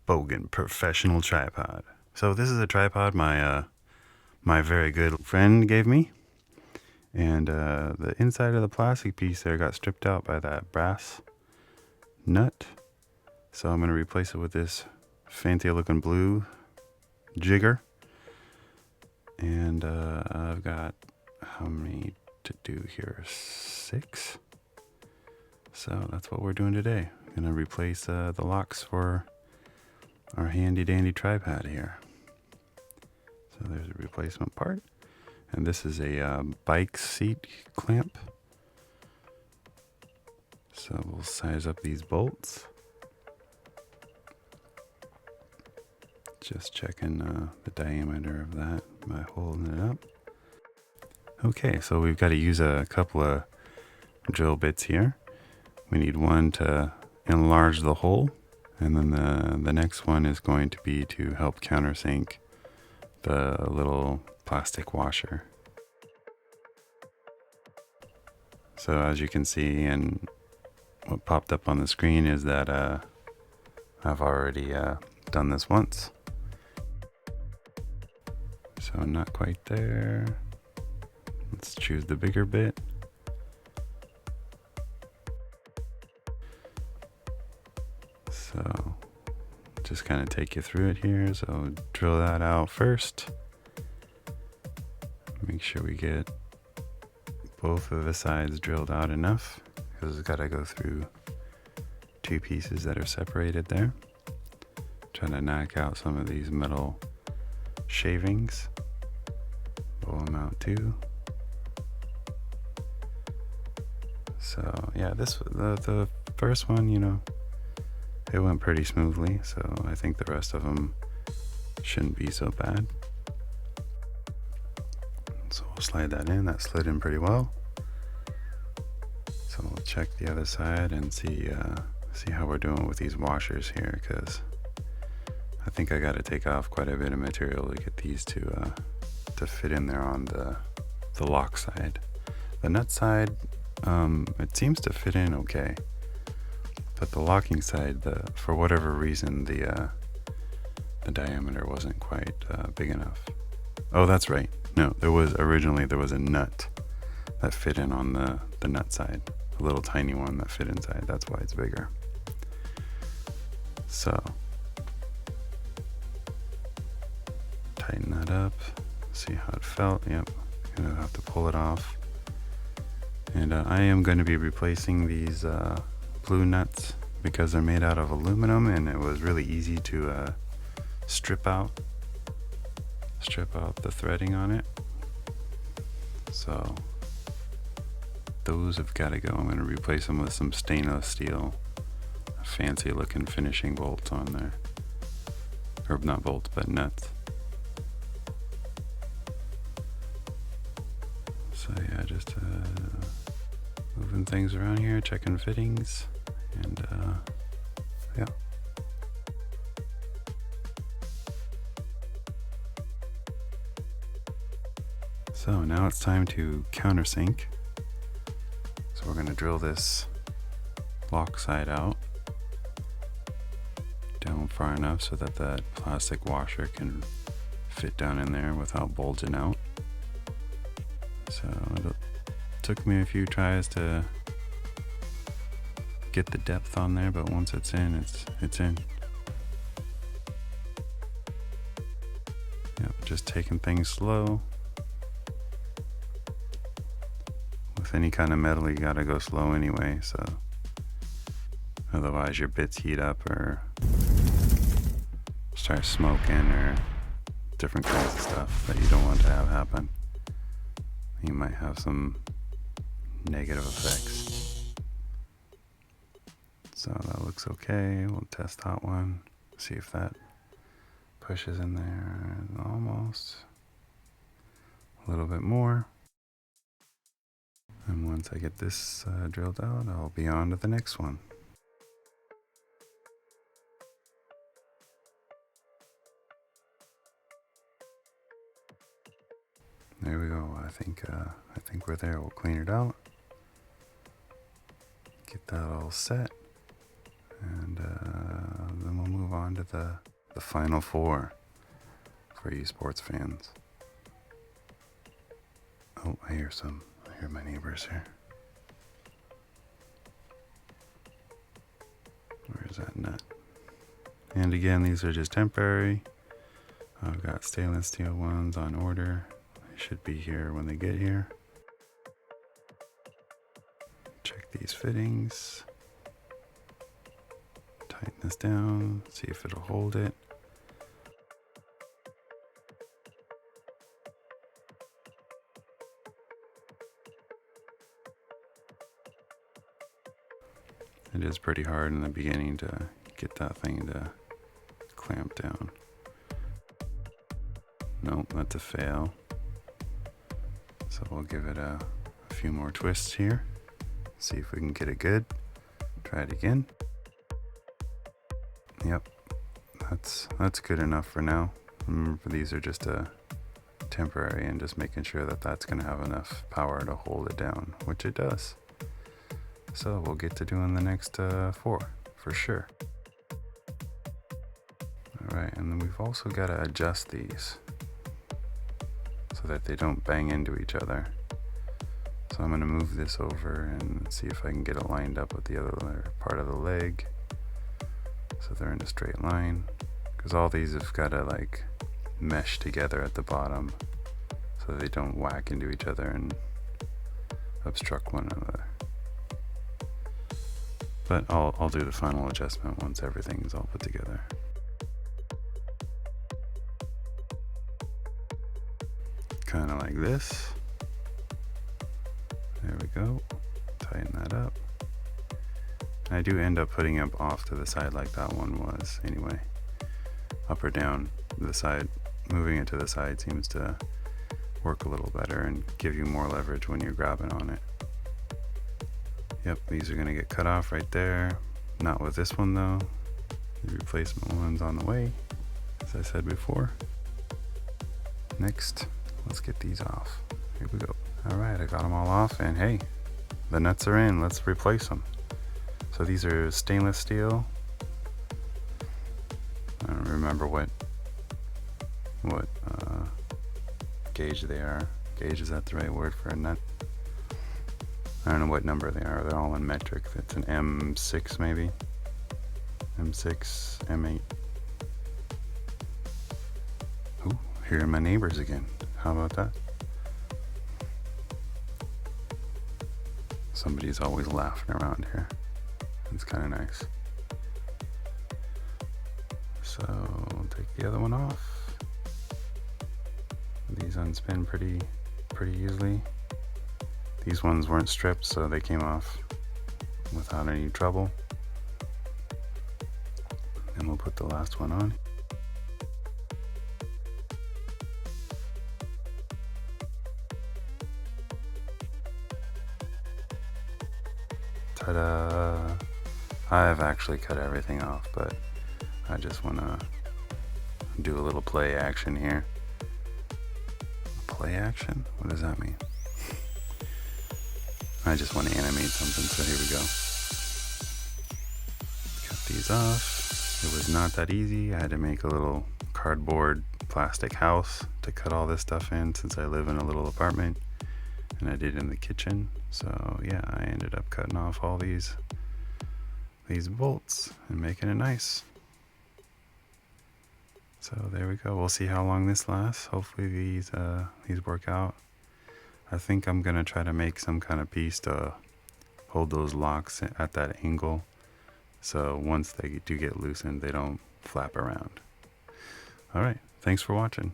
Bogen professional tripod. So this is a tripod my very good friend gave me, and the inside of the plastic piece there got stripped out by that brass nut. So I'm going to replace it with this fancy looking blue jigger. And I've got how many to do here? 6. So that's what we're doing today. I'm going to replace the locks for our handy dandy tripod here. So there's a replacement part. And this is a bike seat clamp. So we'll size up these bolts. Just checking the diameter of that by holding it up. Okay, so we've got to use a couple of drill bits here. We need one to enlarge the hole, and then the next one is going to be to help countersink the little plastic washer. So as you can see, and what popped up on the screen is that I've already done this once. So not quite there. Let's choose the bigger bit. So just kind of take you through it here. So drill that out first. Make sure we get both of the sides drilled out enough, because it's got to go through 2 pieces that are separated there. Trying to knock out some of these metal shavings. Pull them out too. So yeah, the first one, it went pretty smoothly, so I think the rest of them shouldn't be so bad. So we'll slide that in. That slid in pretty well. So we'll check the other side and see how we're doing with these washers here, because I think I got to take off quite a bit of material to get these to fit in there on the lock side. The nut side, it seems to fit in okay, but the locking side, for whatever reason, the diameter wasn't quite big enough. Oh, that's right. No, originally there was a nut that fit in on the nut side, a little tiny one that fit inside. That's why it's bigger. So tighten that up. See how it felt. Yep, gonna have to pull it off. And I am going to be replacing these blue nuts because they're made out of aluminum, and it was really easy to strip out the threading on it. So those have got to go. I'm going to replace them with some stainless steel, fancy looking finishing bolts on there. Or not bolts, but nuts. So yeah, just moving things around here, checking fittings, and yeah. So now it's time to countersink. So we're going to drill this lock side out down far enough so that that plastic washer can fit down in there without bulging out. So it took me a few tries to get the depth on there, but once it's in, it's in. Yep, just taking things slow. With any kind of metal, you gotta go slow anyway, so otherwise your bits heat up or start smoking or different kinds of stuff that you don't want to have happen. You might have some negative effects. So that looks okay. We'll test that one. See if that pushes in there. Almost. A little bit more. And once I get this drilled out, I'll be on to the next one. There we go. I think we're there. We'll clean it out. Get that all set. And then we'll move move on to the final four for you sports fans. Oh, I hear my neighbors here. Where's that nut? And again, these are just temporary. I've got stainless steel ones on order. They should be here when they get here. Check these fittings. Tighten this down, see if it'll hold it. It is pretty hard in the beginning to get that thing to clamp down. Nope, that's a fail. So we'll give it a few more twists here. See if we can get it good. Try it again. Yep, that's good enough for now. Remember, these are just temporary, and just making sure that that's going to have enough power to hold it down, which it does. So we'll get to doing the next four for sure. Alright, and then we've also got to adjust these so that they don't bang into each other. So I'm going to move this over and see if I can get it lined up with the other part of the leg so they're in a straight line, because all these have got to like mesh together at the bottom so they don't whack into each other and obstruct one another. But I'll do the final adjustment once everything's all put together. Kind of like this. There we go. Tighten that up. I do end up putting it off to the side like that one was anyway. Up or down the side. Moving it to the side seems to work a little better and give you more leverage when you're grabbing on it. Yep, these are going to get cut off right there. Not with this one though. The replacement one's on the way, as I said before. Next, let's get these off. Here we go. Alright, I got them all off, and hey, the nuts are in. Let's replace them. So these are stainless steel. I don't remember what gauge they are. Gauge, is that the right word for a nut? I don't know what number they are. They're all in metric. It's an M6 maybe. M6, M8. Ooh, hearing my neighbors again. How about that? Somebody's always laughing around here. It's kind of nice. So take the other one off. These unspin pretty easily. These ones weren't stripped, so they came off without any trouble. And we'll put the last one on. Ta-da! I've actually cut everything off, but I just want to do a little play action here. Play action? What does that mean? I just want to animate something, so here we go. Cut these off. It was not that easy. I had to make a little cardboard plastic house to cut all this stuff in, since I live in a little apartment, and I did it in the kitchen. So yeah, I ended up cutting off all these bolts and making it nice. So there we go. We'll see how long this lasts. Hopefully these work out. I think I'm gonna try to make some kind of piece to hold those locks at that angle, so once they do get loosened, they don't flap around. All right, thanks for watching.